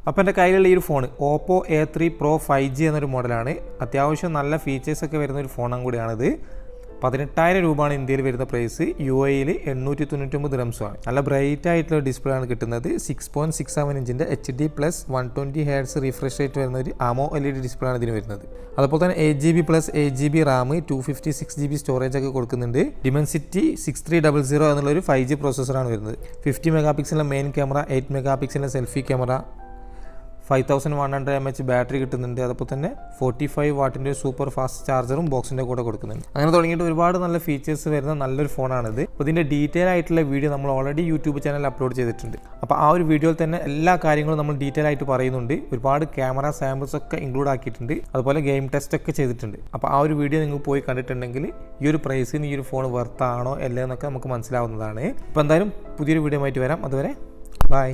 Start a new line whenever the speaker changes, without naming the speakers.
അപ്പോൾ എൻ്റെ കയ്യിലുള്ള ഈ ഒരു phone Oppo A3 Pro 5G എന്നൊരു മോഡലാണ്. അത്യാവശ്യം നല്ല ഫീച്ചേഴ്സൊക്കെ വരുന്ന ഒരു ഫോണും കൂടിയാണിത്. 18,000 രൂപയാണ് ഇന്ത്യയിൽ വരുന്ന പ്രൈസ്. UAE 899 ദിർഹംസുമാണ്. നല്ല ബ്രൈറ്റ് ആയിട്ടുള്ള ഡിസ്പ്ലേ ആണ് കിട്ടുന്നത്. 6.67 ഇഞ്ചിൻ്റെ HD+ 120 Hz റിഫ്രഷ് റേറ്റ് വരുന്ന ഒരു AMOLED ഡിസ്പ്ലേ ആണ് ഇതിന് വരുന്നത്. അതുപോലെ തന്നെ 8GB+ 8GB RAM 256GB storage ഒക്കെ കൊടുക്കുന്നുണ്ട്. Dimensity 6300 എന്നുള്ളൊരു 5G പ്രോസസ്സറാണ് വരുന്നത്. 50 mega main camera, 8 mega selfie camera, 5100 mAh battery കിട്ടുന്നുണ്ട്. അതുപോലെ തന്നെ 45 വാട്ടിൻ്റെ സൂപ്പർ ഫാസ്റ്റ് ചാർജറും ബോക്സിൻ്റെ കൂടെ കൊടുക്കുന്നുണ്ട്. അങ്ങനെ തുടങ്ങിയിട്ട് ഒരുപാട് നല്ല ഫീച്ചേഴ്സ് വരുന്ന നല്ലൊരു ഫോണാണിത്. അപ്പോൾ ഇതിൻ്റെ ഡീറ്റെയിൽ ആയിട്ടുള്ള വീഡിയോ നമ്മൾ ഓൾറെഡി യൂട്യൂബ് ചാനലിൽ അപ്ലോഡ് ചെയ്തിട്ടുണ്ട്. അപ്പോൾ ആ ഒരു വീഡിയോയിൽ തന്നെ എല്ലാ കാര്യങ്ങളും നമ്മൾ ഡീറ്റെയിൽ ആയിട്ട് പറയുന്നുണ്ട്. ഒരുപാട് ക്യാമറ സാമ്പിൾസ് ഒക്കെ ഇൻക്ലൂഡ് ആക്കിയിട്ടുണ്ട്. അതുപോലെ ഗെയിം ടെസ്റ്റ് ഒക്കെ ചെയ്തിട്ടുണ്ട്. അപ്പോൾ ആ ഒരു വീഡിയോ നിങ്ങൾ പോയി കണ്ടിട്ടുണ്ടെങ്കിൽ ഈ ഒരു പ്രൈസിന് ഈ ഒരു ഫോൺ വർത്താണോ അല്ലേ എന്നൊക്കെ നമുക്ക് മനസ്സിലാവുന്നതാണ്. അപ്പോൾ എന്തായാലും പുതിയൊരു വീഡിയോ ആയിട്ട് വരാം. അതുവരെ ബൈ.